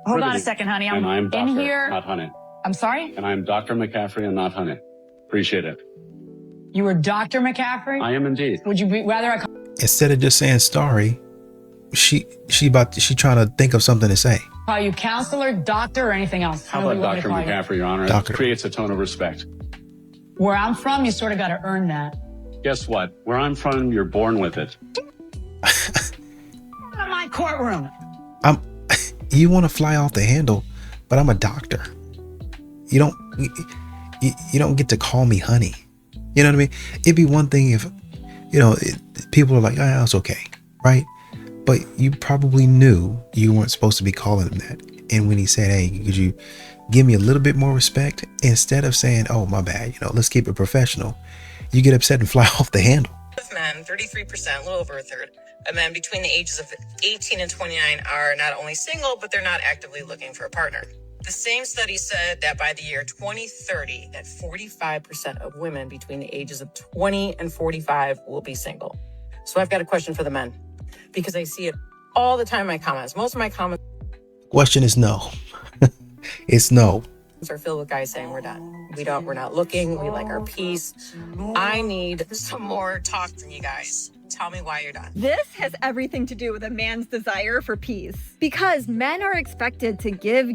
Hold on a second, honey. And I'm Doctor, in here. not Honey. I'm sorry? And I'm Dr. McCaffrey and not Honey. Appreciate it. You were Dr. McCaffrey? I am indeed. Would you rather I Instead of just saying Starry, she trying to think of something to say. call you counselor, doctor, or anything else? How do about you want me Dr. to call you? McCaffrey, Your Honor? Doctor. It creates a tone of respect. Where I'm from, you sort of got to earn that. Guess what? Where I'm from, you're born with it. Out of my courtroom. You want to fly off the handle, but I'm a doctor. You don't get to call me honey. You know what I mean? It'd be one thing if, people are like, oh, it's okay, right? But you probably knew you weren't supposed to be calling him that. And when he said, hey, could you give me a little bit more respect? Instead of saying, oh, my bad, let's keep it professional, you get upset and fly off the handle. Men, 33%, a little over a third, of men between the ages of 18 and 29 are not only single, but they're not actively looking for a partner. The same study said that by the year 2030, that 45% of women between the ages of 20 and 45 will be single. So I've got a question for the men, because I see it all the time in my comments. Most of my comments Question is no. It's no. are filled with guys saying we're done. We're not looking. We like our peace. I need some more talk from you guys. Tell me why you're done. This has everything to do with a man's desire for peace. Because men are expected to give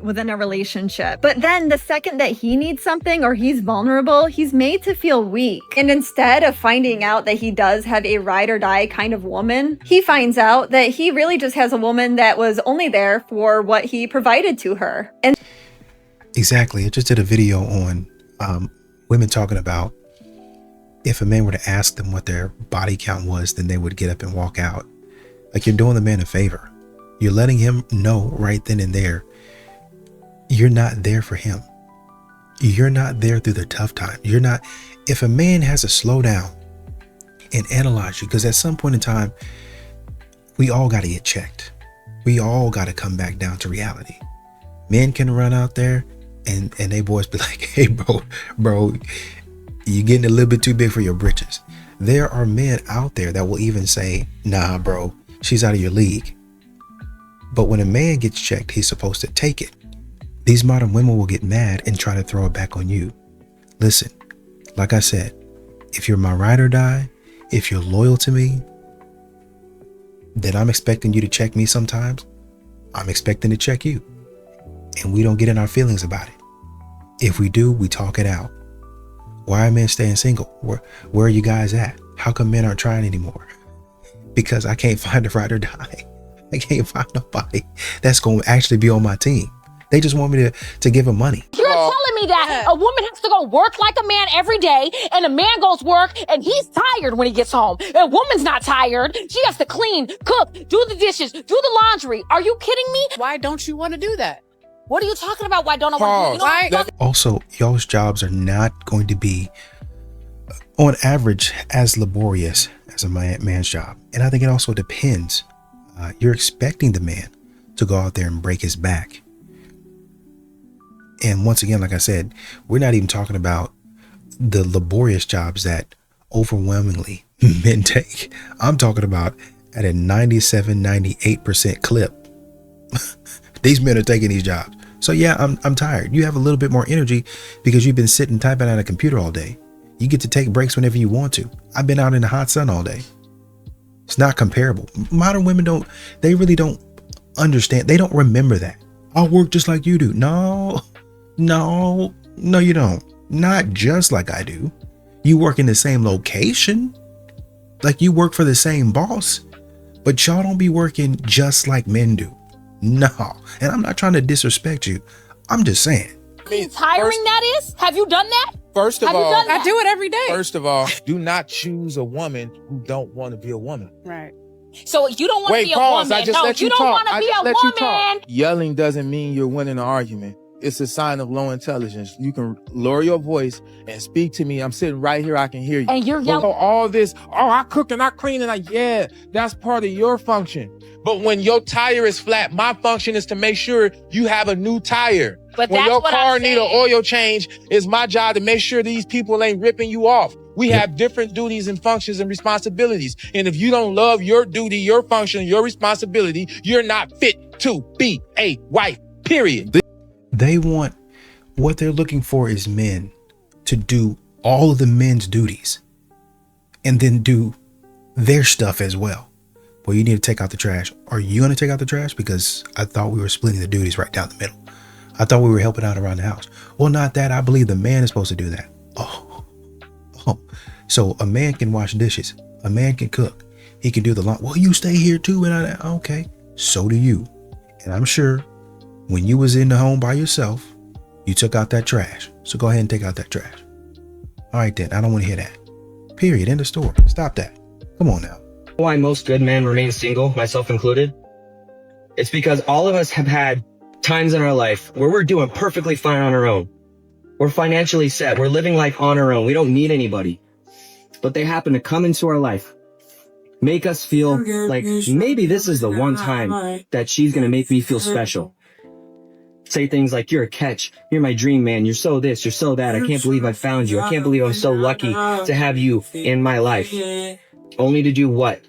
within a relationship. But then the second that he needs something or he's vulnerable, he's made to feel weak. And instead of finding out that he does have a ride or die kind of woman, he finds out that he really just has a woman that was only there for what he provided to her. And Exactly. I just did a video on women talking about if a man were to ask them what their body count was, then they would get up and walk out. Like, you're doing the man a favor. You're letting him know right then and there you're not there for him. You're not there through the tough time. You're not. If a man has to slow down and analyze you, because at some point in time, we all got to get checked. We all got to come back down to reality. Men can run out there and they boys be like, hey, bro, you're getting a little bit too big for your britches. There are men out there that will even say, nah, bro, she's out of your league. But when a man gets checked, he's supposed to take it. These modern women will get mad and try to throw it back on you. Listen, like I said, if you're my ride or die, if you're loyal to me, then I'm expecting you to check me sometimes. I'm expecting to check you. And we don't get in our feelings about it. If we do, we talk it out. Why are men staying single? Where are you guys at? How come men aren't trying anymore? Because I can't find a ride or die. I can't find nobody that's going to actually be on my team. They just want me to give them money. You're telling me that a woman has to go work like a man every day, and a man goes work and he's tired when he gets home. A woman's not tired. She has to clean, cook, do the dishes, do the laundry. Are you kidding me? Why don't you want to do that? What are you talking about? Why don't I want to do it? Also, y'all's jobs are not going to be, on average, as laborious as a man's job. And I think it also depends. You're expecting the man to go out there and break his back. And once again, like I said, we're not even talking about the laborious jobs that overwhelmingly men take. I'm talking about at a 97, 98% clip. These men are taking these jobs. So yeah, I'm tired. You have a little bit more energy because you've been sitting typing on a computer all day. You get to take breaks whenever you want to. I've been out in the hot sun all day. It's not comparable. Modern women they really don't understand. They don't remember that. I'll work just like you do. No, you don't. Not just like I do. You work in the same location. Like, you work for the same boss, but y'all don't be working just like men do. No. And I'm not trying to disrespect you. I'm just saying. Tiring that is? Have you done that? First of all, I do it every day. First of all, do not choose a woman who don't want to be a woman. Right. So you don't want to be a pause. woman. I just No, let you don't talk. want to I be just a let you talk. woman. Yelling doesn't mean you're winning an argument. It's a sign of low intelligence. You can lower your voice and speak to me. I'm sitting right here. I can hear you. And you're yelling. All this, I cook and I clean, and yeah, that's part of your function. But when your tire is flat, my function is to make sure you have a new tire. But when that's your what car I'm need an saying. oil change, it's my job to make sure these people ain't ripping you off. We have different duties and functions and responsibilities. And if you don't love your duty, your function, your responsibility, you're not fit to be a wife, period. They want, what they're looking for is men to do all of the men's duties and then do their stuff as well. Well, you need to take out the trash. Are you going to take out the trash? Because I thought we were splitting the duties right down the middle. I thought we were helping out around the house. Well, not that. I believe the man is supposed to do that. Oh. So a man can wash dishes. A man can cook. He can do the laundry. Well, you stay here too. And okay, so do you. And I'm sure when you was in the home by yourself, you took out that trash. So go ahead and take out that trash. All right, then. I don't want to hear that. Period. End of story. Stop that. Come on now. Why most good men remain single, myself included? It's because all of us have had times in our life where we're doing perfectly fine on our own. We're financially set. We're living life on our own. We don't need anybody. But they happen to come into our life, make us feel like maybe this is the one time that she's going to make me feel special. Say things like, you're a catch. You're my dream, man. You're so this, you're so that. I can't believe I found you. I can't believe I'm so lucky to have you in my life. Only to do what?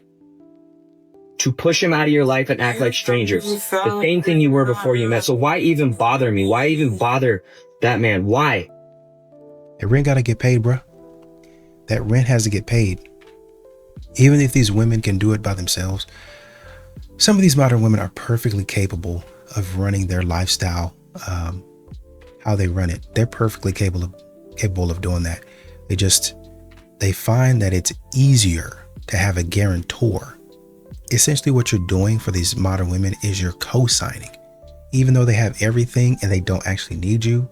To push him out of your life and act like strangers. The same thing you were before you met. So why even bother me? Why even bother that man? Why? That rent got to get paid, bro. That rent has to get paid. Even if these women can do it by themselves, some of these modern women are perfectly capable of running their lifestyle, how they run it. They're perfectly capable of doing that. They find that it's easier to have a guarantor. Essentially what you're doing for these modern women is you're co-signing. Even though they have everything and they don't actually need you,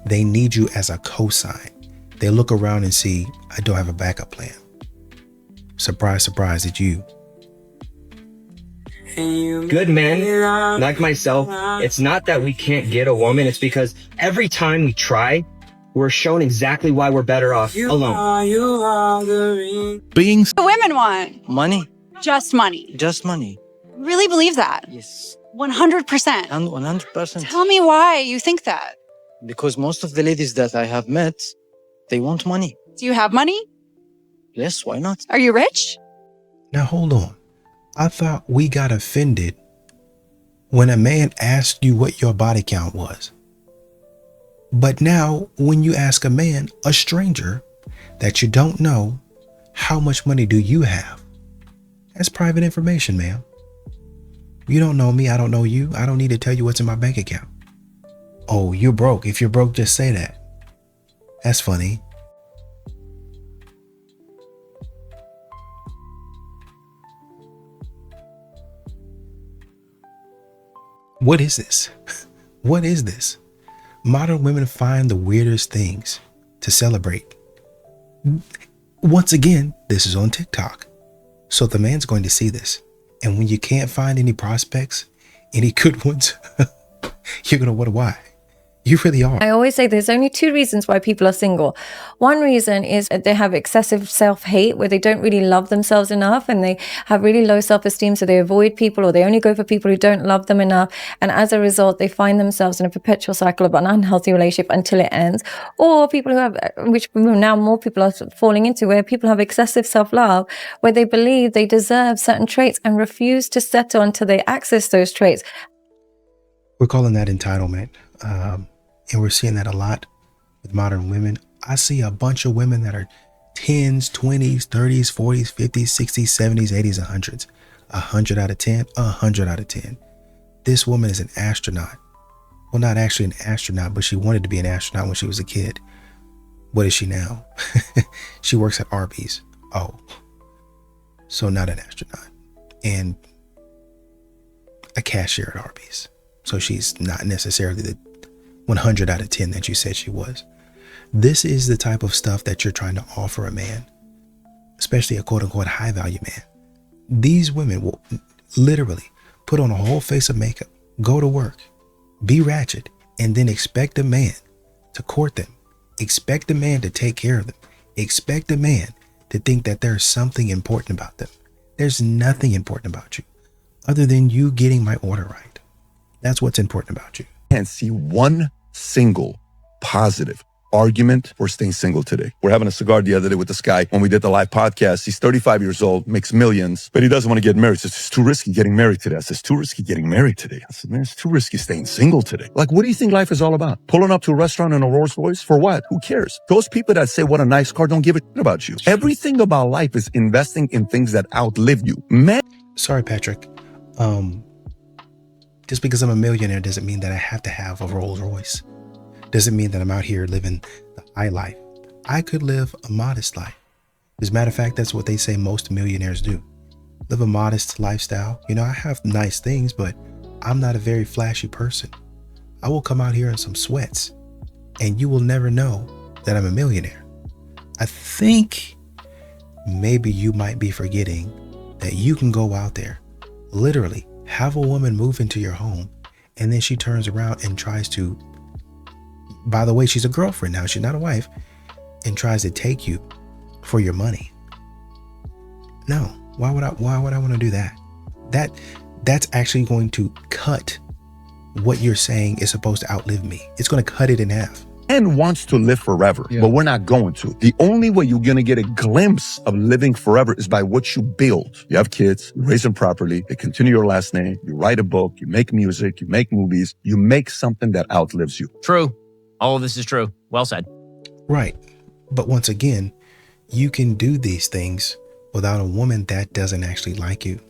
they need you as a co-sign. They look around and see, I don't have a backup plan. Surprise, surprise, it's you. Good men, like myself, it's not that we can't get a woman. It's because every time we try, we're shown exactly why we're better off alone. Being The women want money, just money. just money. Really believe that? Yes, 100%. and 100%. Tell me why you think that. Because most of the ladies that I have met, they want money. Do you have money? Yes, why not? Are you rich? Now hold on. I thought we got offended when a man asked you what your body count was. But now when you ask a man, a stranger that you don't know, how much money do you have? That's private information, ma'am. You don't know me. I don't know you. I don't need to tell you what's in my bank account. Oh, you're broke. If you're broke, just say that. That's funny. What is this? What is this? Modern women find the weirdest things to celebrate. Once again, this is on TikTok. So the man's going to see this. And when you can't find any prospects, any good ones, you're going to wonder why. You really are. I always say there's only two reasons why people are single. One reason is they have excessive self-hate, where they don't really love themselves enough and they have really low self-esteem, so they avoid people or they only go for people who don't love them enough. And as a result, they find themselves in a perpetual cycle of an unhealthy relationship until it ends. Or people who have, which now more people are falling into, where people have excessive self-love, where they believe they deserve certain traits and refuse to settle until they access those traits. We're calling that entitlement. And we're seeing that a lot with modern women. I see a bunch of women that are 10s, 20s, 30s, 40s, 50s, 60s, 70s, 80s, 100s. 100 out of 10, 100 out of 10. This woman is an astronaut. Well, not actually an astronaut, but she wanted to be an astronaut when she was a kid. What is she now? She works at Arby's. Oh, so not an astronaut. And a cashier at Arby's. So she's not necessarily the 100 out of 10 that you said she was. This is the type of stuff that you're trying to offer a man, especially a quote unquote high value man. These women will literally put on a whole face of makeup, go to work, be ratchet, and then expect a man to court them. Expect a man to take care of them. Expect a man to think that there's something important about them. There's nothing important about you other than you getting my order right. That's what's important about you. Can't see one single positive argument for staying single today. We're having a cigar the other day with this guy when we did the live podcast. He's 35 years old, makes millions, but he doesn't want to get married. He says, it's too risky getting married today. I said, it's too risky getting married today. I said, man, it's too risky staying single today. Like, what do you think life is all about? Pulling up to a restaurant in a Rolls Royce? For what? Who cares? Those people that say, what a nice car, don't give a shit about you. Everything about life is investing in things that outlive you. Man. Sorry, Patrick. Just because I'm a millionaire doesn't mean that I have to have a Rolls Royce. Doesn't mean that I'm out here living the high life. I could live a modest life. As a matter of fact, that's what they say most millionaires do. Live a modest lifestyle. You know, I have nice things, but I'm not a very flashy person. I will come out here in some sweats and you will never know that I'm a millionaire. I think maybe you might be forgetting that you can go out there, literally have a woman move into your home, and then she turns around and tries to, by the way, she's a girlfriend now, she's not a wife, and tries to take you for your money. No, why would I want to do that? That's actually going to cut what you're saying is supposed to outlive me. It's going to cut it in half. Man wants to live forever, but we're not going to. The only way you're going to get a glimpse of living forever is by what you build. You have kids, you raise them properly, they continue your last name, you write a book, you make music, you make movies, you make something that outlives you. True. All of this is true. Well said. Right. But once again, you can do these things without a woman that doesn't actually like you.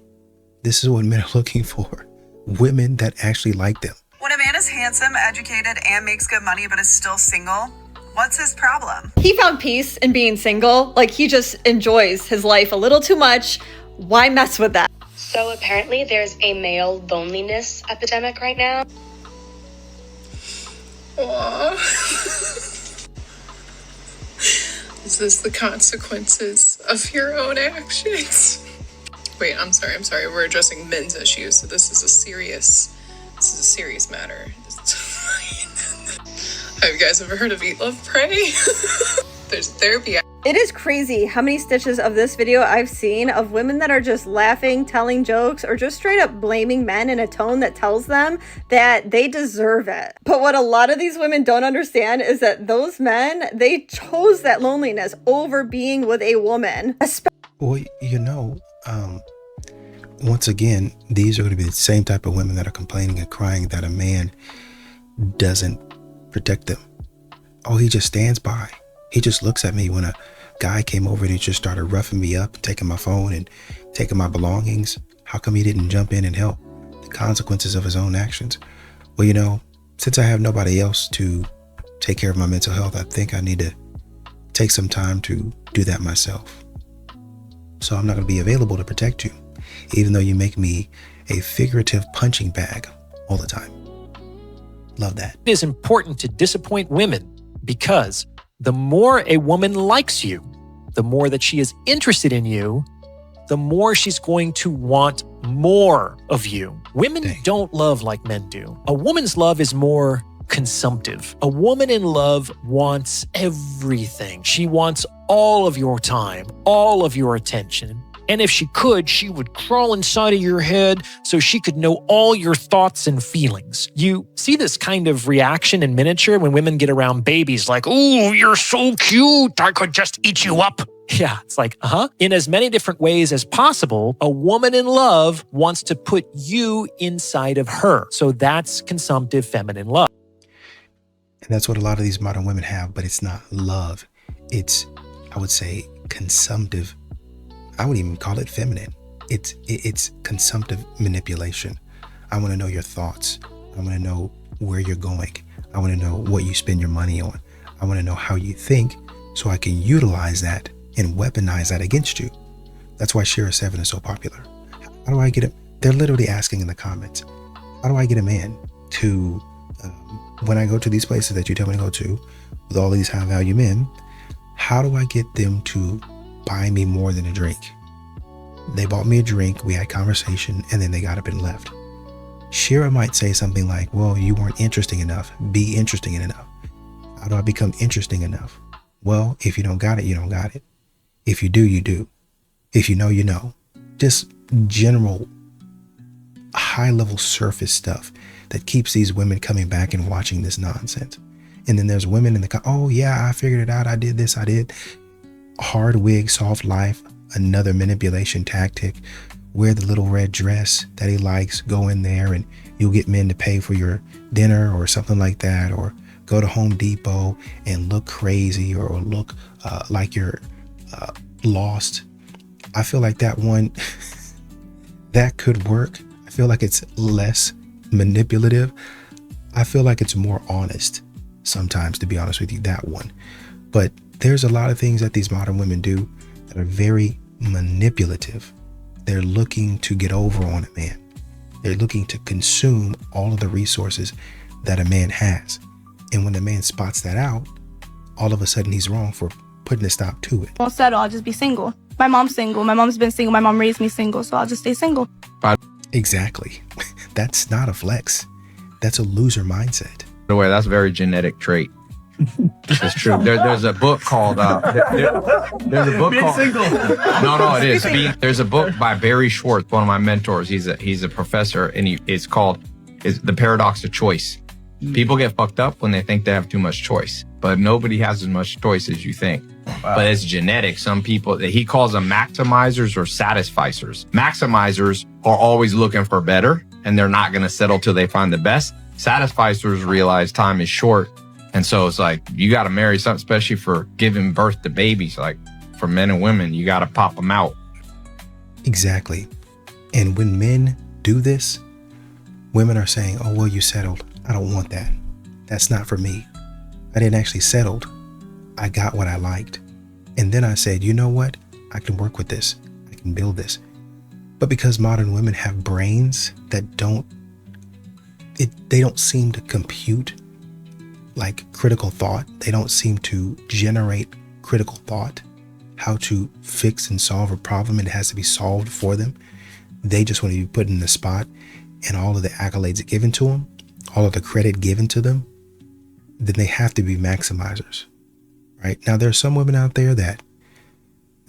This is what men are looking for. Women that actually like them. When a man is handsome, educated, and makes good money but is still single, what's his problem? He found peace in being single. Like, he just enjoys his life a little too much. Why mess with that? So apparently there's a male loneliness epidemic right now. Is this the consequences of your own actions? Wait, I'm sorry. We're addressing men's issues, so this is a serious matter. Have you guys ever heard of Eat, Love, Pray? There's therapy. It is crazy how many stitches of this video I've seen of women that are just laughing, telling jokes, or just straight up blaming men in a tone that tells them that they deserve it. But what a lot of these women don't understand is that those men, they chose that loneliness over being with a woman. Well, you know, once again, these are going to be the same type of women that are complaining and crying that a man doesn't protect them. Oh, he just stands by. He just looks at me. When a guy came over and he just started roughing me up, taking my phone and taking my belongings, how come he didn't jump in and help? The consequences of his own actions. Well, you know, since I have nobody else to take care of my mental health, I think I need to take some time to do that myself. So I'm not going to be available to protect you, even though you make me a figurative punching bag all the time. Love that. It is important to disappoint women because the more a woman likes you, the more that she is interested in you, the more she's going to want more of you. Women don't love like men do. A woman's love is more consumptive. A woman in love wants everything. She wants all of your time, all of your attention. And if she could, she would crawl inside of your head so she could know all your thoughts and feelings. You see this kind of reaction in miniature when women get around babies like, "Oh, you're so cute. I could just eat you up." Yeah, it's like, In as many different ways as possible, a woman in love wants to put you inside of her. So that's consumptive feminine love. And that's what a lot of these modern women have, but it's not love. It's, I would say, consumptive. I would even call it feminine. It's consumptive manipulation. I want to know your thoughts. I want to know where you're going. I want to know what you spend your money on. I want to know how you think so I can utilize that and weaponize that against you. That's why Shira 7 is so popular. How do I get him? They're literally asking in the comments, how do I get a man to, when I go to these places that you tell me to go to with all these high value men, how do I get them to buy me more than a drink? They bought me a drink, we had conversation, and then they got up and left. Shira might say something like, well, you weren't interesting enough. Be interesting enough. How do I become interesting enough? Well, if you don't got it, you don't got it. If you do, you do. If you know, you know. Just general high level surface stuff that keeps these women coming back and watching this nonsense. And then there's women in the oh yeah, I figured it out, I did this, I did. Hard wig, soft life, another manipulation tactic. Wear the little red dress that he likes, go in there and you'll get men to pay for your dinner or something like that, or go to Home Depot and look crazy or look like you're lost. I feel like that one, that could work. I feel like it's less manipulative. I feel like it's more honest sometimes, to be honest with you, that one. But there's a lot of things that these modern women do that are very manipulative. They're looking to get over on a man. They're looking to consume all of the resources that a man has. And when the man spots that out, all of a sudden he's wrong for putting a stop to it. I won't settle, I'll just be single. My mom's single. My mom's been single. My mom raised me single, so I'll just stay single. Exactly. That's not a flex. That's a loser mindset. By the way, that's a very genetic trait. It's true. There's a book called there's a book called No, it is. There's a book by Barry Schwartz, one of my mentors. He's a professor, and it's called The Paradox of Choice. People get fucked up when they think they have too much choice, but nobody has as much choice as you think. Wow. But it's genetic. Some people, he calls them maximizers or satisficers. Maximizers are always looking for better, and they're not going to settle till they find the best. Satisficers realize time is short. And so it's like, you got to marry something, especially for giving birth to babies. Like for men and women, you got to pop them out. Exactly. And when men do this, women are saying, oh, well, you settled. I don't want that. That's not for me. I didn't actually settle. I got what I liked. And then I said, you know what? I can work with this. I can build this. But because modern women have brains that they don't seem to compute like critical thought. They don't seem to generate critical thought, how to fix and solve a problem. It has to be solved for them. They just want to be put in the spot, and all of the accolades given to them, all of the credit given to them, then they have to be maximizers, right? Now, there are some women out there that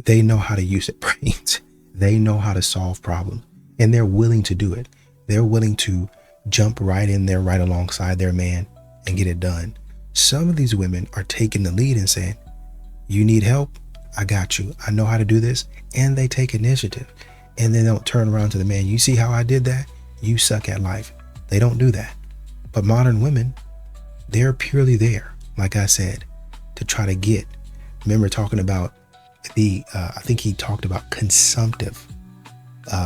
they know how to use their brains. They know how to solve problems, and they're willing to do it. They're willing to jump right in there, right alongside their man and get it done. Some of these women are taking the lead and saying, you need help? I got you. I know how to do this. And they take initiative, and then don't turn around to the man. You see how I did that? You suck at life. They don't do that. But modern women, they're purely there, like I said, to try to get. Remember talking about I think he talked about consumptive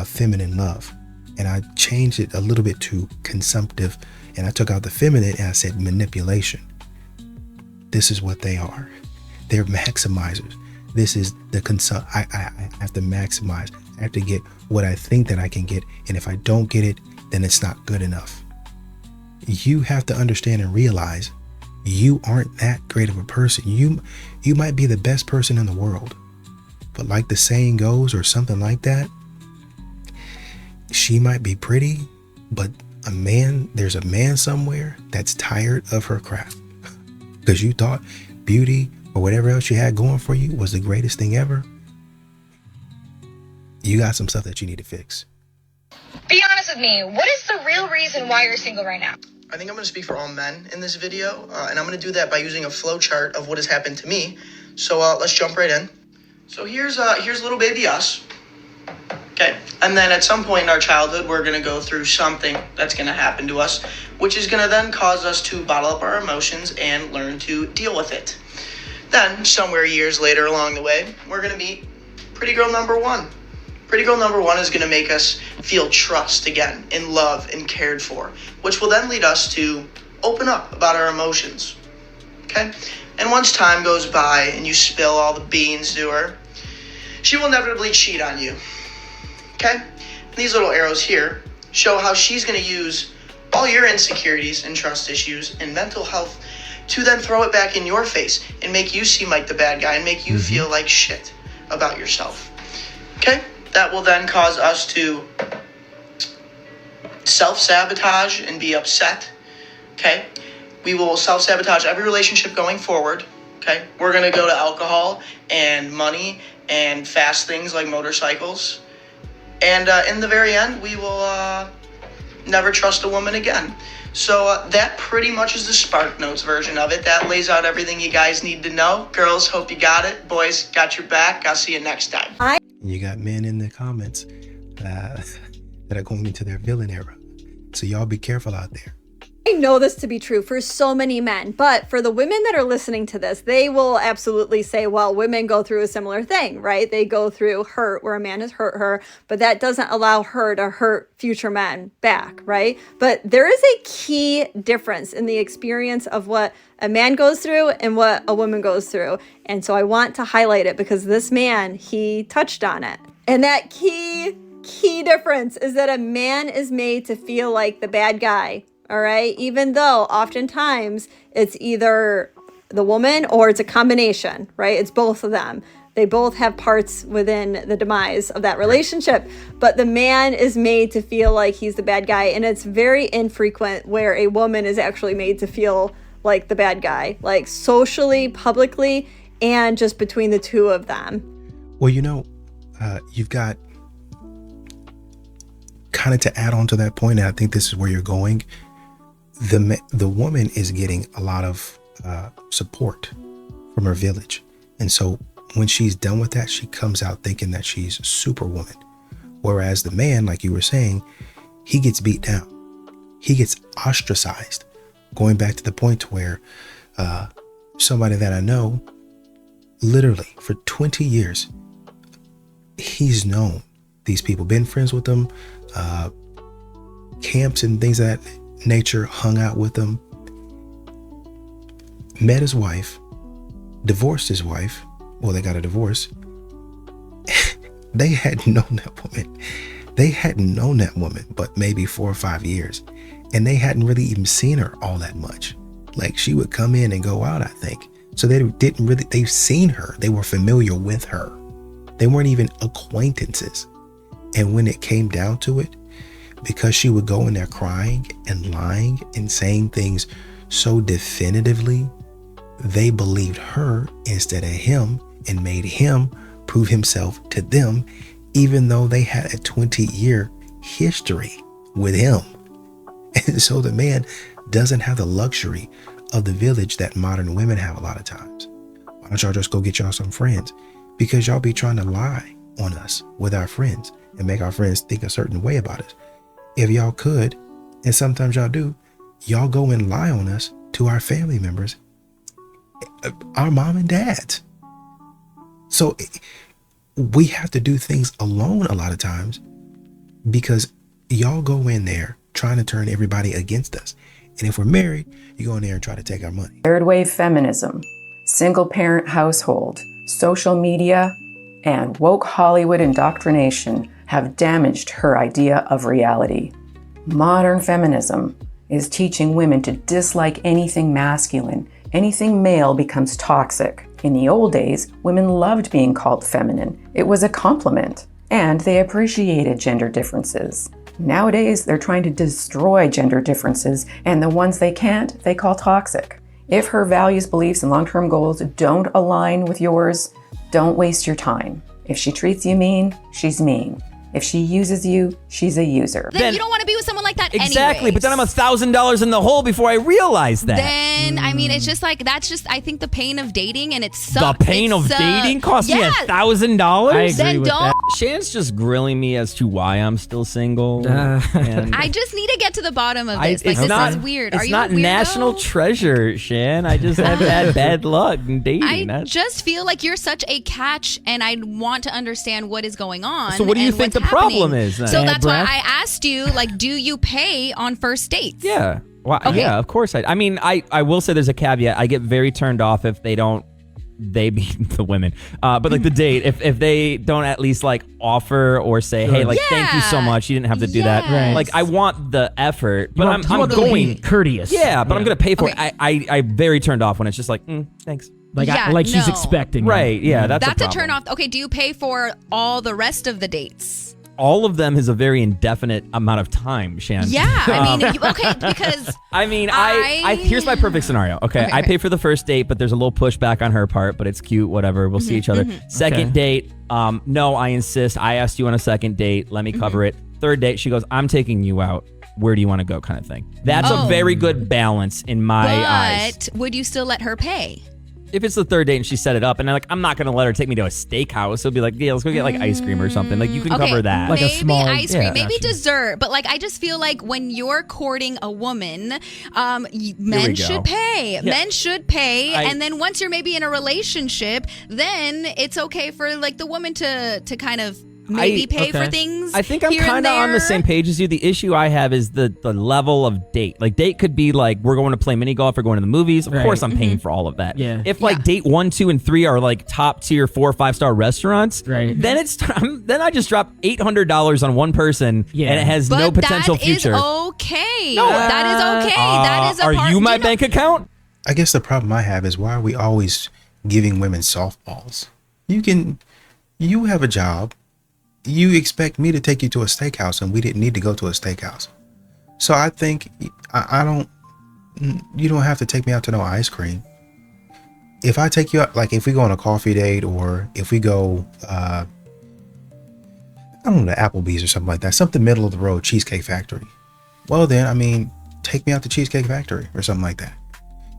feminine love. And I changed it a little bit to consumptive, and I took out the feminine and I said manipulation. This is what they are. They're maximizers. This is the I have to maximize. I have to get what I think that I can get. And if I don't get it, then it's not good enough. You have to understand and realize you aren't that great of a person. You might be the best person in the world, but like the saying goes, or something like that, she might be pretty, but there's a man somewhere that's tired of her crap. Because you thought beauty or whatever else you had going for you was the greatest thing ever. You got some stuff that you need to fix. Be honest with me. What is the real reason why you're single right now? I think I'm going to speak for all men in this video, and I'm going to do that by using a flow chart of what has happened to me. So let's jump right in. So here's little baby us. Okay, and then at some point in our childhood, we're going to go through something that's going to happen to us, which is going to then cause us to bottle up our emotions and learn to deal with it. Then, somewhere years later along the way, we're going to meet pretty girl number one. Pretty girl number one is going to make us feel trust again, in love and cared for, which will then lead us to open up about our emotions. Okay, and once time goes by and you spill all the beans to her, she will inevitably cheat on you. Okay? These little arrows here show how she's going to use all your insecurities and trust issues and mental health to then throw it back in your face and make you seem like the bad guy and make you feel like shit about yourself. Okay? That will then cause us to self-sabotage and be upset. Okay? We will self-sabotage every relationship going forward. Okay? We're going to go to alcohol and money and fast things like motorcycles. And in the very end, we will never trust a woman again. So that pretty much is the Spark Notes version of it. That lays out everything you guys need to know. Girls, hope you got it. Boys, got your back. I'll see you next time. You got men in the comments that are going into their villain era. So y'all be careful out there. I know this to be true for so many men, but for the women that are listening to this, they will absolutely say, well, women go through a similar thing, right? They go through hurt where a man has hurt her, but that doesn't allow her to hurt future men back, right? But there is a key difference in the experience of what a man goes through and what a woman goes through. And so I want to highlight it because this man, he touched on it. And that key difference is that a man is made to feel like the bad guy. All right. Even though oftentimes it's either the woman or it's a combination, right? It's both of them. They both have parts within the demise of that relationship, but the man is made to feel like he's the bad guy. And it's very infrequent where a woman is actually made to feel like the bad guy, like socially, publicly, and just between the two of them. Well, you've got kind of to add on to that point, and I think this is where you're going. The woman is getting a lot of support from her village. And so when she's done with that, she comes out thinking that she's Superwoman. Whereas the man, like you were saying, he gets beat down. He gets ostracized. Going back to the point where somebody that I know, literally for 20 years, he's known these people, been friends with them, camps and things of that nature, hung out with them, met his wife, divorced his wife. Well, they got a divorce. They hadn't known that woman. They hadn't known that woman but maybe 4 or 5 years. And they hadn't really even seen her all that much. Like, she would come in and go out, I think. So they've seen her. They were familiar with her. They weren't even acquaintances. And when it came down to it, because she would go in there crying and lying and saying things so definitively, they believed her instead of him and made him prove himself to them, even though they had a 20-year history with him. And so the man doesn't have the luxury of the village that modern women have a lot of times. Why don't y'all just go get y'all some friends? Because y'all be trying to lie on us with our friends and make our friends think a certain way about us. If y'all could, and sometimes y'all do, y'all go and lie on us to our family members, our mom and dads. So we have to do things alone a lot of times because y'all go in there trying to turn everybody against us. And if we're married, you go in there and try to take our money. Third wave feminism, single parent household, social media, and woke Hollywood indoctrination have damaged her idea of reality. Modern feminism is teaching women to dislike anything masculine. Anything male becomes toxic. In the old days, women loved being called feminine. It was a compliment, and they appreciated gender differences. Nowadays, they're trying to destroy gender differences, and the ones they can't, they call toxic. If her values, beliefs, and long-term goals don't align with yours, don't waste your time. If she treats you mean, she's mean. If she uses you, she's a user. Then you don't want to be with someone like that Exactly, anyways. but then I'm $1,000 in the hole before I realize that. Then, I mean, it's just like, that's just, I think, the pain of dating, and it sucks. The pain of dating cost me $1,000? I agree Then with don't. that. Shan's just grilling me as to why I'm still single. And I just need to get to the bottom of this. it's This not- is weird. It's Are you not a weirdo? national treasure, Shan. I just have had bad luck in dating. I just feel like you're such a catch, and I want to understand what is going on. So what do you and think what's the problem happening. is then? So Bad that's why breath? I asked you, like, do you pay on first dates? Yeah. Well, Okay. yeah, of course I mean, I will say there's a caveat. I get very turned off if they don't, they be the women, but like the date, if they don't at least like offer or say, hey, like, thank you so much. You didn't have to do that. Yes. Like, I want the effort, but You I'm want them to be going courteous. Yeah, but I'm Yeah. going to pay for it. I'm very turned off when it's just like, thanks. Like, Yeah, like she's no. expecting it. Right. Yeah, that's That's a a problem. turn off. Okay, do you pay for all the rest of the dates? All of them is a very indefinite amount of time, Shan. Yeah, I mean, okay, because I mean, I here's my perfect scenario. Okay, I pay for the first date, but there's a little pushback on her part, but it's cute, whatever. We'll see each other. Second date, no, I insist. I asked you on a second date. Let me cover it. Third date, she goes, I'm taking you out. where do you want to go kind of thing. That's a Oh. very good balance in my eyes. But would you still let her pay? If it's the third date and she set it up, and I'm not gonna let her take me to a steakhouse. It'll be like, yeah, let's go get like ice cream or something. Like you can cover that. Maybe ice cream, maybe dessert. But like, I just feel like when you're courting a woman, men go. should pay. Yeah. Men should pay, I- and then once you're maybe in a relationship, then it's okay for like the woman to kind of maybe pay for things. I think I'm here and kind of on the there. same page as you. The issue I have is the level of date. Like date could be like we're going to play mini golf or going to the movies. Of course, I'm paying for all of that. Yeah. If like date 1, 2, and 3 are like top tier 4 or 5 star restaurants, Right. then it's then I just drop $800 on one person, Yeah. and it has But no potential that future. is okay. That is okay. That is a Are part. you my bank account? I guess the problem I have is why are we always giving women softballs? You have a job. You expect me to take you to a steakhouse, and we didn't need to go to a steakhouse. So I think you don't have to take me out to no ice cream. If I take you out, like if we go on a coffee date or if we go, I don't know, to Applebee's or something like that, something middle of the road, Cheesecake Factory. Well then, I mean, take me out to Cheesecake Factory or something like that.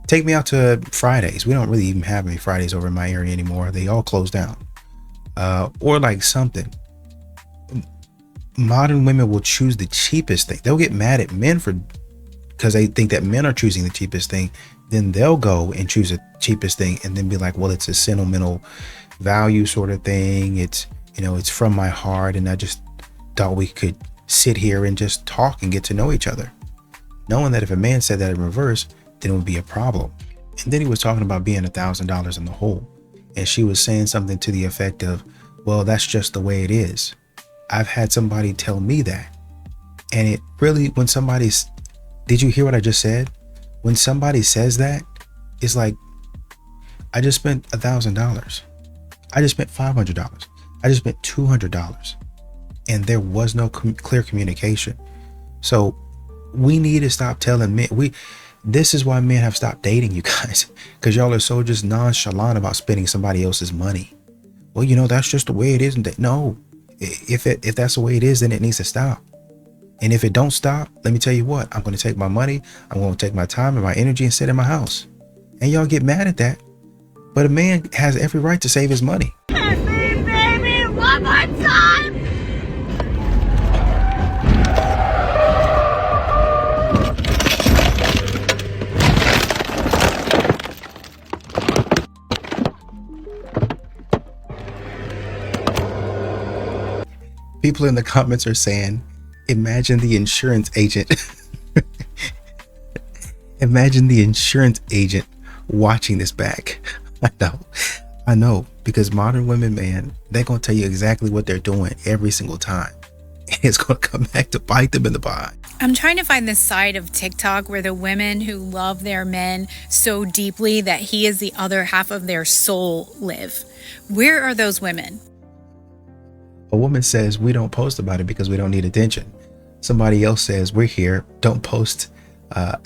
Take me out to Fridays. We don't really even have any Fridays over in my area anymore. They all closed down. Or like something. Modern women will choose the cheapest thing. They'll get mad at men because they think that men are choosing the cheapest thing. Then they'll go and choose the cheapest thing and then be like, well, it's a sentimental value sort of thing. It's, it's from my heart. And I just thought we could sit here and just talk and get to know each other. Knowing that if a man said that in reverse, then it would be a problem. And then he was talking about being $1,000 in the hole. And she was saying something to the effect of, well, that's just the way it is. I've had somebody tell me that. And it really, when did you hear what I just said? When somebody says that, it's like, I just spent $1,000. I just spent $500. I just spent $200. And there was no clear communication. So we need to stop telling men, this is why men have stopped dating, you guys, because y'all are so just nonchalant about spending somebody else's money. Well, that's just the way it is. No, if that's the way it is, then it needs to stop. And if it don't stop, let me tell you what, I'm going to take my money, I'm going to take my time and my energy and sit in my house. And y'all get mad at that. But a man has every right to save his money. Kiss me, baby, one more time. People in the comments are saying, imagine the insurance agent. Imagine the insurance agent watching this back. I know, because modern women, man, they're going to tell you exactly what they're doing every single time. And it's going to come back to bite them in the behind. I'm trying to find this side of TikTok where the women who love their men so deeply that he is the other half of their soul live. Where are those women? A woman says, we don't post about it because we don't need attention. Somebody else says, we're here, don't post,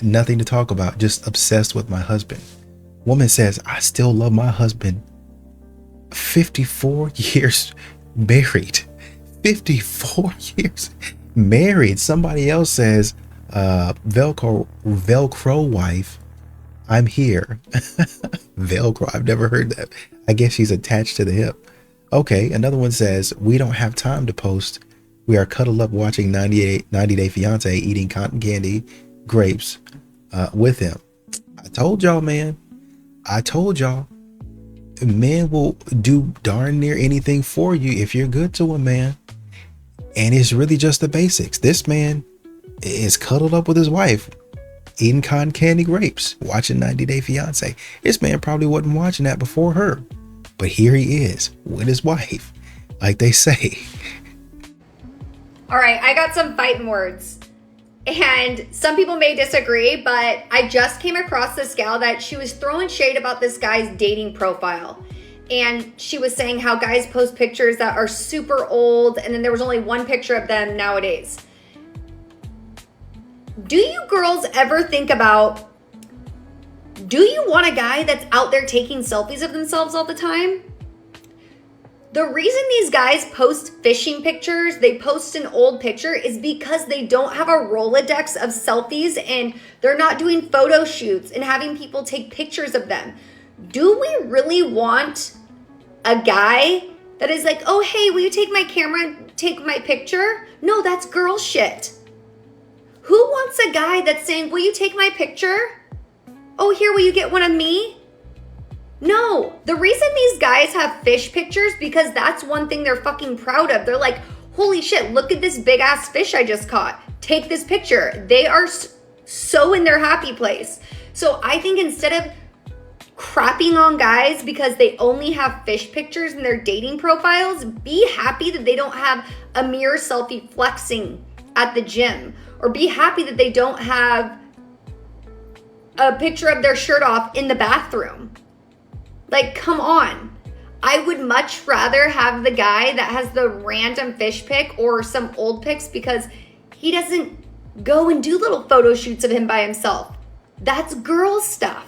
nothing to talk about, just obsessed with my husband. Woman says, I still love my husband. 54 years married. 54 years married. Somebody else says, Velcro wife, I'm here. Velcro, I've never heard that. I guess she's attached to the hip. Okay, another one says, we don't have time to post. We are cuddled up watching 90 Day Fiance, eating cotton candy, grapes with him. I told y'all, man. I told y'all. Men will do darn near anything for you if you're good to a man. And it's really just the basics. This man is cuddled up with his wife, eating cotton candy grapes, watching 90 Day Fiance. This man probably wasn't watching that before her. But here he is with his wife, like they say. All right, I got some fighting words. And some people may disagree, but I just came across this gal that she was throwing shade about this guy's dating profile. And she was saying how guys post pictures that are super old, and then there was only one picture of them nowadays. Do you girls ever think about, do you want a guy that's out there taking selfies of themselves all the time? The reason these guys post fishing pictures, they post an old picture, is because they don't have a Rolodex of selfies and they're not doing photo shoots and having people take pictures of them. Do we really want a guy that is like, oh, hey, will you take my camera and take my picture? No, that's girl shit. Who wants a guy that's saying, will you take my picture? Oh, here, will you get one of me? No, the reason these guys have fish pictures, because that's one thing they're fucking proud of. They're like, holy shit, look at this big ass fish I just caught. Take this picture. They are so in their happy place. So I think instead of crapping on guys because they only have fish pictures in their dating profiles, be happy that they don't have a mirror selfie flexing at the gym, or be happy that they don't have a picture of their shirt off in the bathroom. Like, come on. I would much rather have the guy that has the random fish pic or some old pics, because he doesn't go and do little photo shoots of him by himself. That's girl stuff.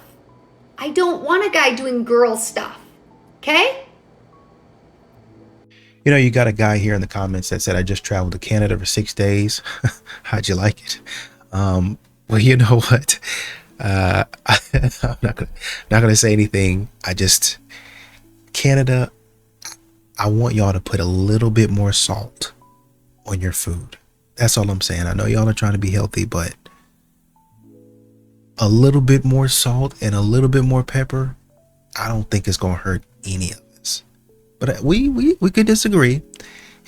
I don't want a guy doing girl stuff. Okay? You know, you got a guy here in the comments that said, I just traveled to Canada for 6 days. How'd you like it? Well, you know what? I'm not gonna say anything. Canada, I want y'all to put a little bit more salt on your food. That's all I'm saying. I know y'all are trying to be healthy, but a little bit more salt and a little bit more pepper, I don't think it's gonna hurt any of us. But we could disagree.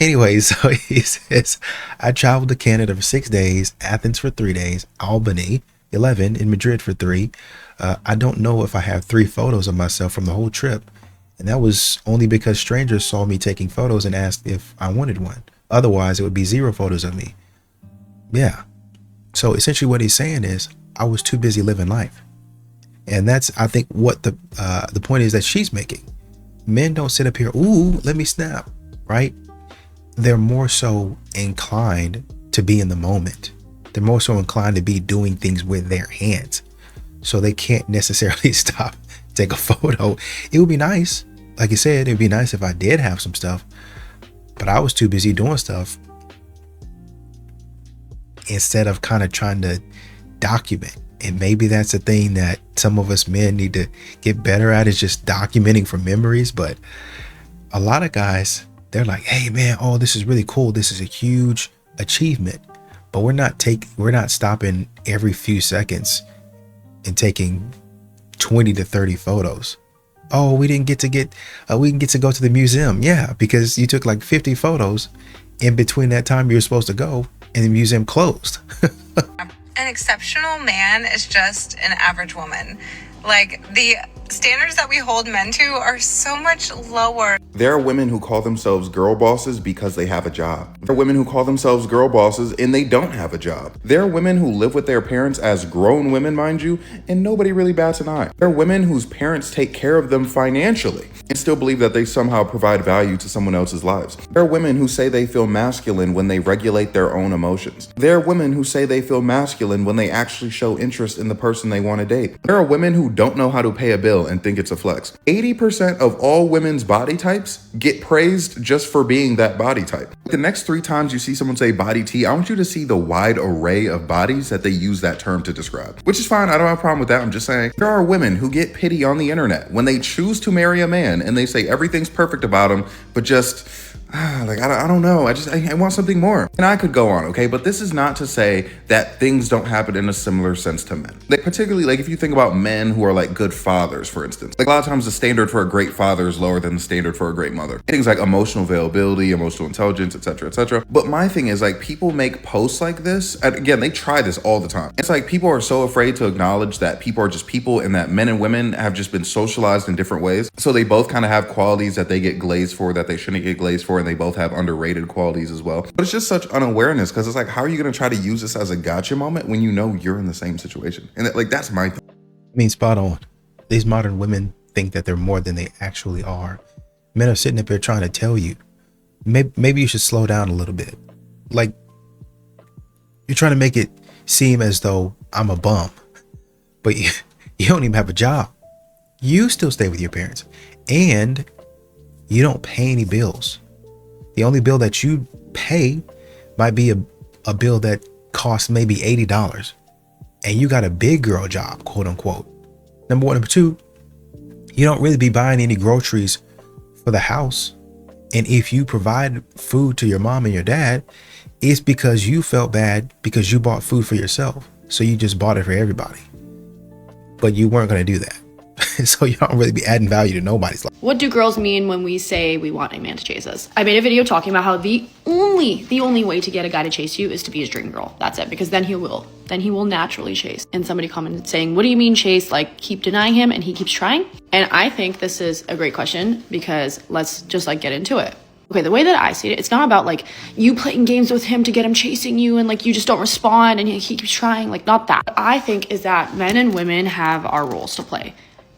Anyway, so he says, I traveled to Canada for 6 days, Athens for 3 days, Albany 11, in Madrid for 3. I don't know if I have 3 photos of myself from the whole trip, and that was only because strangers saw me taking photos and asked if I wanted one. Otherwise, it would be 0 photos of me. Yeah. So essentially what he's saying is, I was too busy living life. And that's, I think, what the point is that she's making. Men don't sit up here, ooh, let me snap, right? They're more so inclined to be in the moment. They're more so inclined to be doing things with their hands. So they can't necessarily stop, take a photo. It would be nice. Like you said, it'd be nice if I did have some stuff, but I was too busy doing stuff instead of kind of trying to document. And maybe that's a thing that some of us men need to get better at, is just documenting for memories. But a lot of guys, they're like, hey man, oh, this is really cool. This is a huge achievement. But we're not stopping every few seconds and taking 20 to 30 photos. Oh, we didn't get to go to the museum. Yeah, because you took like 50 photos in between that time you were supposed to go, and the museum closed. An exceptional man is just an average woman. Like, the standards that we hold men to are so much lower. There are women who call themselves girl bosses because they have a job. There are women who call themselves girl bosses and they don't have a job. There are women who live with their parents as grown women, mind you, and nobody really bats an eye. There are women whose parents take care of them financially and still believe that they somehow provide value to someone else's lives. There are women who say they feel masculine when they regulate their own emotions. There are women who say they feel masculine when they actually show interest in the person they want to date. There are women who don't know how to pay a bill and think it's a flex. 80% of all women's body types get praised just for being that body type. The next 3 times you see someone say body T, I want you to see the wide array of bodies that they use that term to describe. Which is fine, I don't have a problem with that. I'm just saying, there are women who get pity on the internet when they choose to marry a man and they say everything's perfect about him, but just I don't know. I want something more. And I could go on, okay? But this is not to say that things don't happen in a similar sense to men. Like, particularly, like, if you think about men who are like good fathers, for instance. Like, a lot of times the standard for a great father is lower than the standard for a great mother. Things like emotional availability, emotional intelligence, etc., etc. But my thing is, like, people make posts like this, and again, they try this all the time. It's like people are so afraid to acknowledge that people are just people and that men and women have just been socialized in different ways. So they both kind of have qualities that they get glazed for that they shouldn't get glazed for, and they both have underrated qualities as well. But it's just such unawareness, because it's like, how are you going to try to use this as a gotcha moment when you know you're in the same situation? And that's my thing. I mean, spot on. These modern women think that they're more than they actually are. Men are sitting up here trying to tell you, maybe you should slow down a little bit. Like, you're trying to make it seem as though I'm a bum, but you don't even have a job. You still stay with your parents. And You don't pay any bills. The only bill that you pay might be a bill that costs maybe $80, and you got a big girl job, quote unquote. Number one. Number two, you don't really be buying any groceries for the house. And if you provide food to your mom and your dad, it's because you felt bad because you bought food for yourself. So you just bought it for everybody. But you weren't going to do that. So you don't really be adding value to nobody's life. What do girls mean when we say we want a man to chase us? I made a video talking about how the only way to get a guy to chase you is to be his dream girl. That's it, because then he will naturally chase. And somebody commented saying, what do you mean chase? Like, keep denying him and he keeps trying? And I think this is a great question, because let's just like get into it. Okay, the way that I see it, it's not about like you playing games with him to get him chasing you and like you just don't respond and he keeps trying, like not that. What I think is that men and women have our roles to play.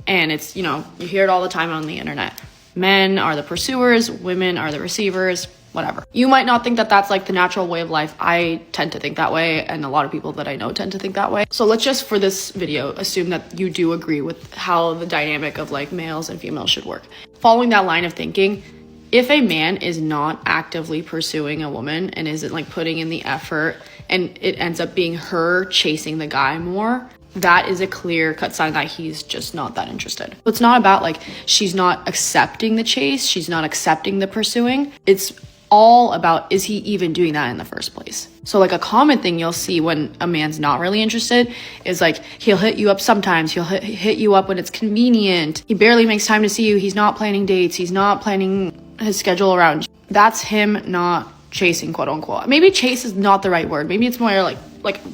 And it's, you know, you hear it all the time on the internet. Men are the pursuers, women are the receivers, whatever. You might not think that that's like the natural way of life. I tend to think that way, and a lot of people that I know tend to think that way. So let's just, for this video, assume that you do agree with how the dynamic of like males and females should work. Following that line of thinking, if a man is not actively pursuing a woman and isn't like putting in the effort, and it ends up being her chasing the guy more, that is a clear-cut sign that he's just not that interested. It's not about like she's not accepting the chase, she's not accepting the pursuing. It's all about, is he even doing that in the first place? So like a common thing you'll see when a man's not really interested is like he'll hit you up sometimes, he'll hit you up when it's convenient, he barely makes time to see you, he's not planning dates, he's not planning his schedule around you. That's him not chasing, quote unquote. Maybe chase is not the right word. Maybe it's more like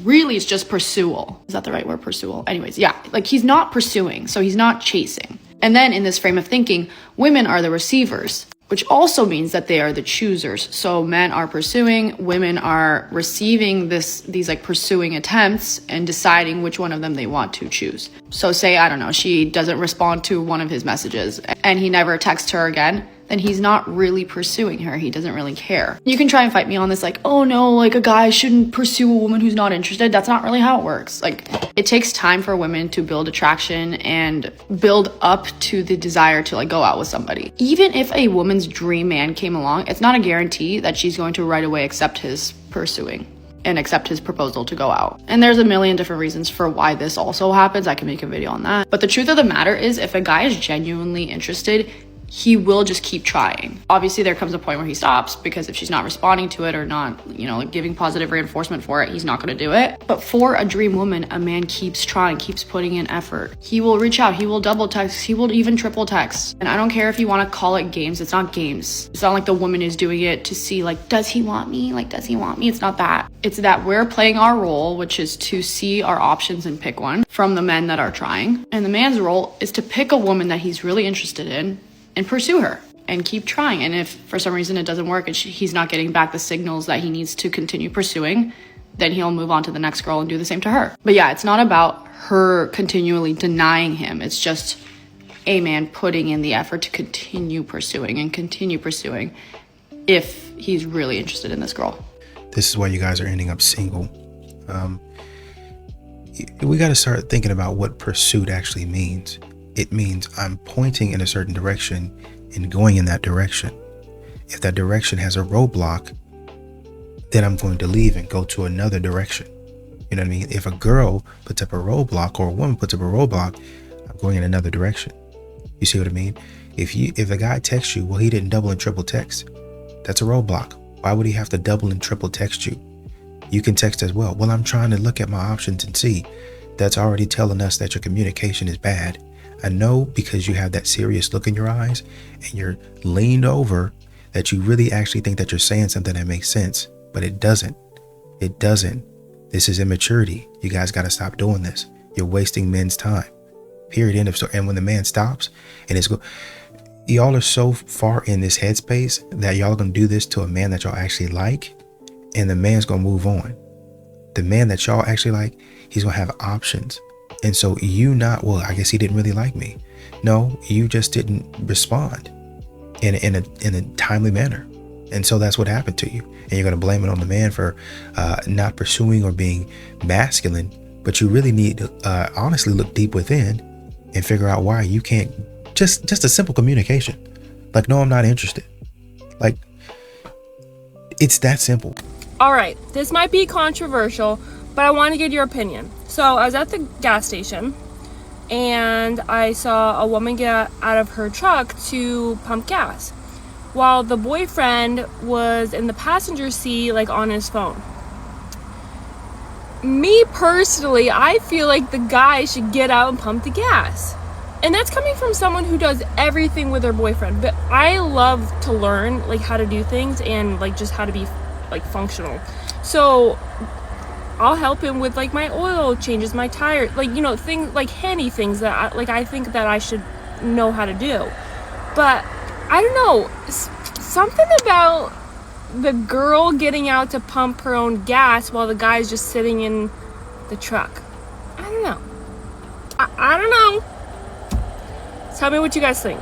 really it's just pursual. Is that the right word, pursual? Anyways, yeah, like he's not pursuing, so he's not chasing. And then in this frame of thinking, women are the receivers, which also means that they are the choosers. So men are pursuing, women are receiving these like pursuing attempts and deciding which one of them they want to choose. So say, I don't know, she doesn't respond to one of his messages and he never texts her again, then he's not really pursuing her. He doesn't really care. You can try and fight me on this like, oh no, like a guy shouldn't pursue a woman who's not interested. That's not really how it works. Like, it takes time for women to build attraction and build up to the desire to like go out with somebody. Even if a woman's dream man came along, it's not a guarantee that she's going to right away accept his pursuing and accept his proposal to go out. And there's a million different reasons for why this also happens. I can make a video on that. But the truth of the matter is, if a guy is genuinely interested, he will just keep trying. Obviously, there comes a point where he stops, because if she's not responding to it or not, you know, like giving positive reinforcement for it, he's not going to do it. But for a dream woman, a man keeps trying, keeps putting in effort. He will reach out, he will double text, he will even triple text. And I don't care if you want to call it games, it's not games. It's not like the woman is doing it to see like, does he want me? Like, does he want me? It's not that. It's that we're playing our role, which is to see our options and pick one from the men that are trying. And the man's role is to pick a woman that he's really interested in and pursue her and keep trying. And if for some reason it doesn't work and he's not getting back the signals that he needs to continue pursuing, then he'll move on to the next girl and do the same to her. But yeah, it's not about her continually denying him. It's just a man putting in the effort to continue pursuing if he's really interested in this girl. This is why you guys are ending up single. We got to start thinking about what pursuit actually means. It means I'm pointing in a certain direction and going in that direction. If that direction has a roadblock, then I'm going to leave and go to another direction. You know what I mean? If a girl puts up a roadblock or a woman puts up a roadblock, I'm going in another direction. You see what I mean? If a guy texts you, well, he didn't double and triple text. That's a roadblock. Why would he have to double and triple text you? You can text as well. Well, I'm trying to look at my options and see. That's already telling us that your communication is bad. I know, because you have that serious look in your eyes and you're leaned over, that you really actually think that you're saying something that makes sense, but it doesn't. It doesn't. This is immaturity. You guys got to stop doing this. You're wasting men's time. Period. End of story. And when the man stops and y'all are so far in this headspace that y'all are going to do this to a man that y'all actually like, and the man's going to move on. The man that y'all actually like, he's going to have options. And so well, I guess he didn't really like me. No, you just didn't respond in a timely manner. And so that's what happened to you. And you're going to blame it on the man for not pursuing or being masculine. But you really need to honestly look deep within and figure out why you can't, just a simple communication. Like, no, I'm not interested. Like, it's that simple. All right, this might be controversial, but I want to get your opinion. So I was at the gas station and I saw a woman get out of her truck to pump gas while the boyfriend was in the passenger seat, like on his phone. Me personally, I feel like the guy should get out and pump the gas. And that's coming from someone who does everything with their boyfriend. But I love to learn like how to do things and like just how to be like functional. So I'll help him with like my oil changes, my tire, like, you know, things like handy things that I think that I should know how to do. But I don't know, something about the girl getting out to pump her own gas while the guy's just sitting in the truck. I don't know. I don't know. Tell me what you guys think.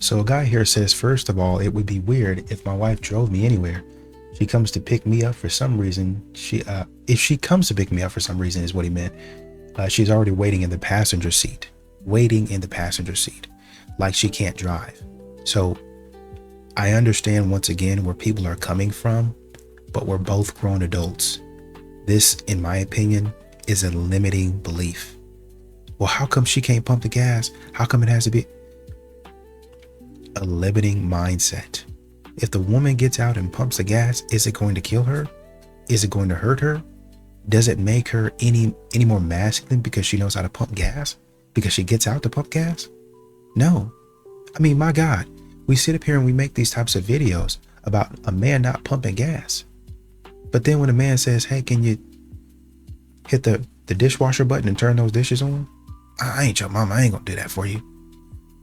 So a guy here says, first of all, it would be weird if my wife drove me anywhere. She comes to pick me up for some reason. If she comes to pick me up for some reason is what he meant. She's already waiting in the passenger seat. Like she can't drive. So I understand once again where people are coming from, but we're both grown adults. This, in my opinion, is a limiting belief. Well, how come she can't pump the gas? How come it has to be a limiting mindset? If the woman gets out and pumps the gas, is it going to kill her? Is it going to hurt her? Does it make her any more masculine because she knows how to pump gas? Because she gets out to pump gas? No. I mean, my God, we sit up here and we make these types of videos about a man not pumping gas. But then when a man says, hey, can you hit the dishwasher button and turn those dishes on? I ain't your mama. I ain't gonna do that for you.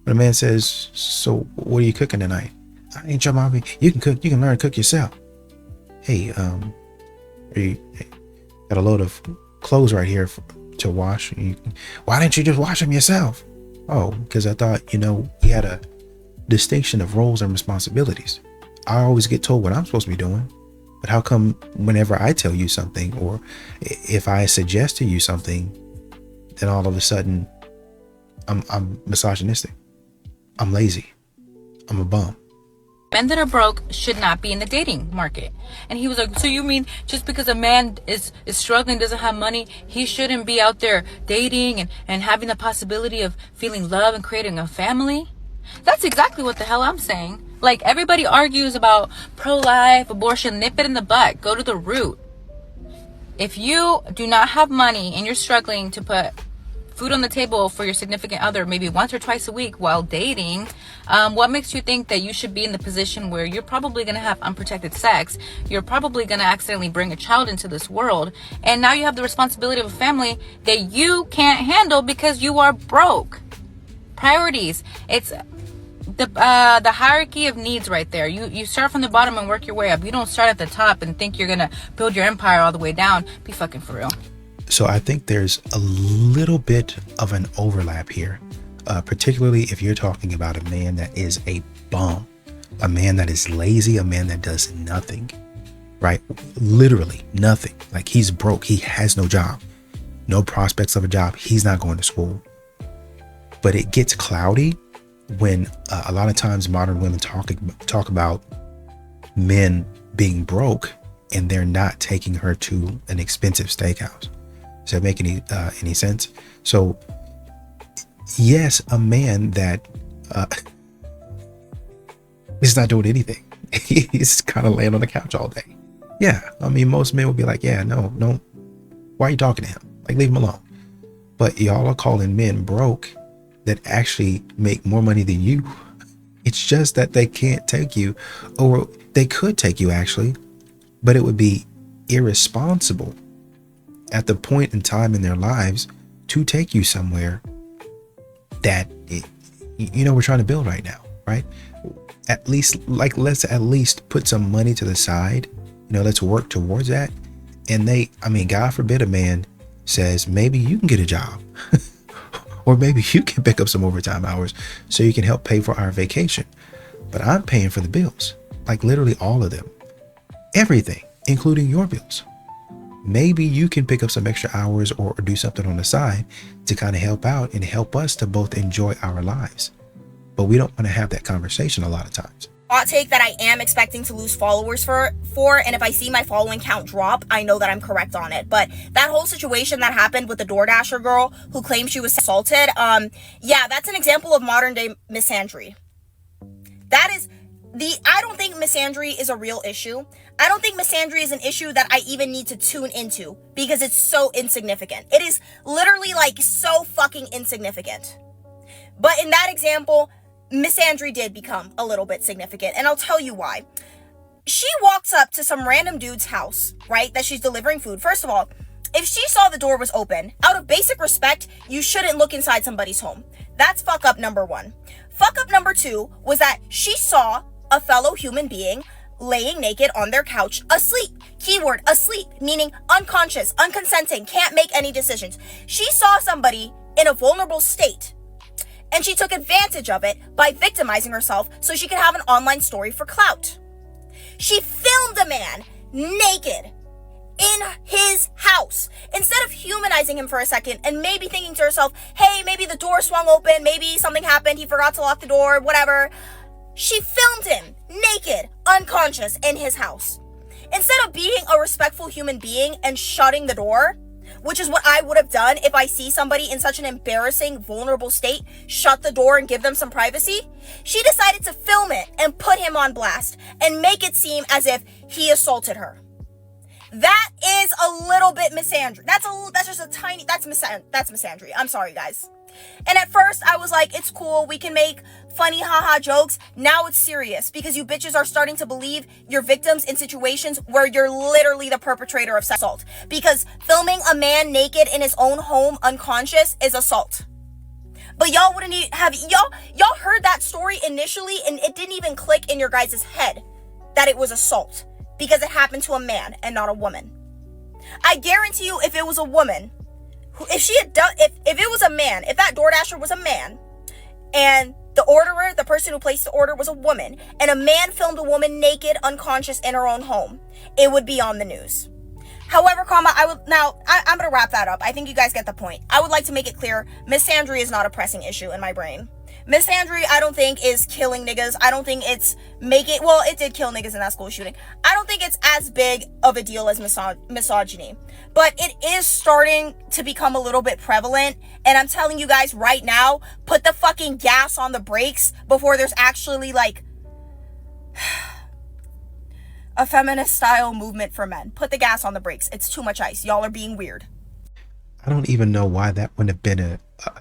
When a man says, so what are you cooking tonight? I ain't your mama. You can cook. You can learn to cook yourself. Hey, got a load of clothes right here to wash. Why didn't you just wash them yourself? Oh, because I thought, we had a distinction of roles and responsibilities. I always get told what I'm supposed to be doing. But how come whenever I tell you something, or if I suggest to you something, then all of a sudden I'm misogynistic. I'm lazy. I'm a bum. Men that are broke should not be in the dating market. And he was like, so you mean just because a man is struggling, doesn't have money, he shouldn't be out there dating and having the possibility of feeling love and creating a family? That's exactly what the hell I'm saying. Like, everybody argues about pro-life, abortion, nip it in the butt, go to the root. If you do not have money and you're struggling to put food on the table for your significant other maybe once or twice a week while dating, what makes you think that you should be in the position where you're probably going to have unprotected sex, you're probably going to accidentally bring a child into this world, and now you have the responsibility of a family that you can't handle because you are broke? Priorities. It's the hierarchy of needs right there. You start from the bottom and work your way up. You don't start at the top and think you're going to build your empire all the way down. Be fucking for real. So I think there's a little bit of an overlap here, particularly if you're talking about a man that is a bum, a man that is lazy, a man that does nothing, right? Literally nothing. Like, he's broke. He has no job, no prospects of a job. He's not going to school. But it gets cloudy when a lot of times modern women talk about men being broke and they're not taking her to an expensive steakhouse. Does that make any sense? So yes, a man that is not doing anything, he's kind of laying on the couch all day. Yeah, I mean, most men would be like, yeah, no, why are you talking to him? Like, leave him alone. But y'all are calling men broke that actually make more money than you. It's just that they can't take you, or they could take you actually, but it would be irresponsible at the point in time in their lives to take you somewhere that we're trying to build right now, right? At least, like, let's at least put some money to the side, let's work towards that. And God forbid a man says, maybe you can get a job or maybe you can pick up some overtime hours so you can help pay for our vacation. But I'm paying for the bills, like literally all of them, everything, including your bills. Maybe you can pick up some extra hours or do something on the side to kind of help out and help us to both enjoy our lives. but we don't want to have that conversation a lot of times. Hot take that I am expecting to lose followers for, and if I see my following count drop, I know that I'm correct on it. But that whole situation that happened with the DoorDasher girl who claimed she was assaulted, yeah, that's an example of modern day misandry. I don't think misandry is a real issue. I don't think misandry is an issue that I even need to tune into because it's so insignificant. It is literally like so fucking insignificant. But in that example, misandry did become a little bit significant, and I'll tell you why. She walks up to some random dude's house, right, that she's delivering food. First of all, if she saw the door was open, out of basic respect, you shouldn't look inside somebody's home. That's fuck up number one. Fuck up number two was that she saw a fellow human being laying naked on their couch, asleep. Keyword, asleep, meaning unconscious, unconsenting, can't make any decisions. She saw somebody in a vulnerable state, and she took advantage of it by victimizing herself so she could have an online story for clout. She filmed a man naked in his house. Instead of humanizing him for a second and maybe thinking to herself, hey, maybe the door swung open, maybe something happened, he forgot to lock the door, whatever. She filmed him naked, unconscious in his house. Instead of being a respectful human being and shutting the door, which is what I would have done if I see somebody in such an embarrassing, vulnerable state, shut the door and give them some privacy, she decided to film it and put him on blast and make it seem as if he assaulted her. That is a little bit misandry. That's misandry. I'm sorry, guys. And at first I was like, it's cool, we can make funny haha jokes. Now it's serious because you bitches are starting to believe you're victims in situations where you're literally the perpetrator of assault. Because filming a man naked in his own home unconscious is assault. But y'all wouldn't have, y'all heard that story initially and it didn't even click in your guys' head that it was assault because it happened to a man and not a woman. I guarantee you if it was a woman, if she had done, if it was a man, if that DoorDasher was a man, and the orderer, the person who placed the order was a woman, and a man filmed a woman naked, unconscious in her own home, it would be on the news. However, I'm gonna wrap that up. I think you guys get the point. I would like to make it clear, misandry is not a pressing issue in my brain. Misandry, I don't think is killing niggas. I don't think it's it did kill niggas in that school shooting. I don't think it's as big of a deal as misogyny. But it is starting to become a little bit prevalent. And I'm telling you guys right now, put the fucking gas on the brakes before there's actually like a feminist style movement for men. Put the gas on the brakes. It's too much ice. Y'all are being weird. I don't even know why that wouldn't have been a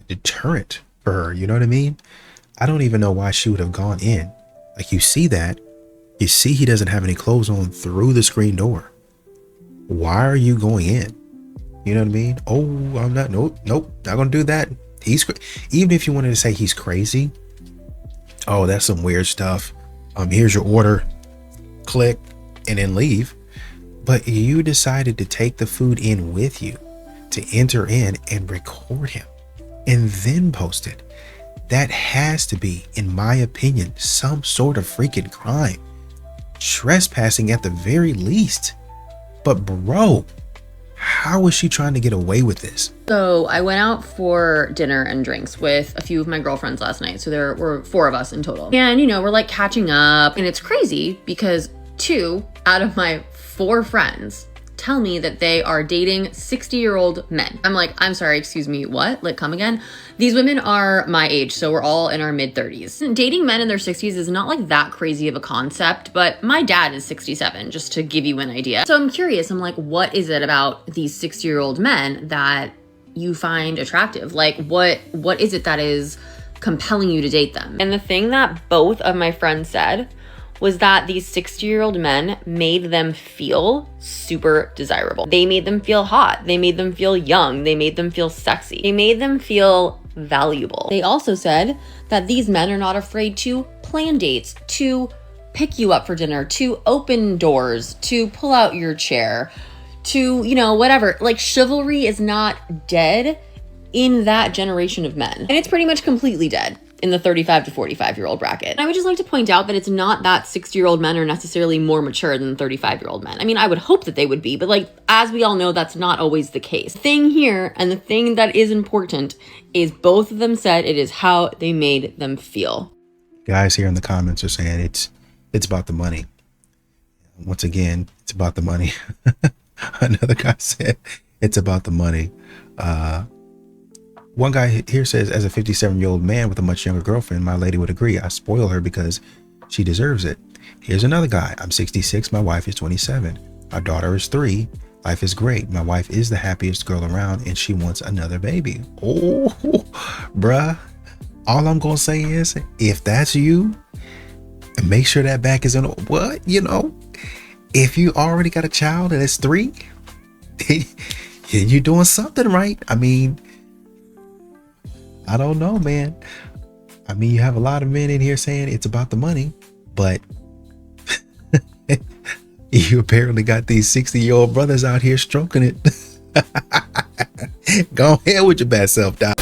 deterrent for her. You know what I mean? I don't even know why she would have gone in. Like, you see that. You see he doesn't have any clothes on through the screen door. Why are you going in? You know what I mean? Oh, I'm not. Nope. Not gonna do that. Even if you wanted to say he's crazy. Oh, that's some weird stuff. Here's your order. Click and then leave. But you decided to take the food in with you, to enter in and record him and then post it. That has to be, in my opinion, some sort of freaking crime. Trespassing at the very least. But bro, how is she trying to get away with this? So I went out for dinner and drinks with a few of my girlfriends last night. So there were 4 of us in total. And we're like catching up. And it's crazy because 2 out of my 4 friends tell me that they are dating 60-year-old men. I'm like, I'm sorry, excuse me, what? Like, come again? These women are my age, so we're all in our mid-30s. Dating men in their 60s is not like that crazy of a concept, but my dad is 67, just to give you an idea. So I'm curious, I'm like, what is it about these 60-year-old men that you find attractive? Like, what is it that is compelling you to date them? And the thing that both of my friends said was that these 60-year-old men made them feel super desirable. They made them feel hot. They made them feel young. They made them feel sexy. They made them feel valuable. They also said that these men are not afraid to plan dates, to pick you up for dinner, to open doors, to pull out your chair, to, whatever. Like, chivalry is not dead in that generation of men. And it's pretty much completely dead in the 35 to 45-year-old bracket. And I would just like to point out that it's not that 60-year-old men are necessarily more mature than 35-year-old men. I mean, I would hope that they would be, but as we all know, that's not always the case. The thing here, and the thing that is important, is both of them said it is how they made them feel. Guys here in the comments are saying it's about the money. Once again, it's about the money. Another guy said it's about the money. One guy here says, as a 57-year-old man with a much younger girlfriend, my lady would agree. I spoil her because she deserves it. Here's another guy. I'm 66. My wife is 27. Our daughter is 3. Life is great. My wife is the happiest girl around and she wants another baby. Oh, bruh. All I'm going to say is, if that's you, make sure that back is in what? You know, if you already got a child and it's 3, you're doing something right. I mean, I don't know, man. I mean, you have a lot of men in here saying it's about the money, but you apparently got these 60-year-old brothers out here stroking it. Go ahead with your bad self, Doc.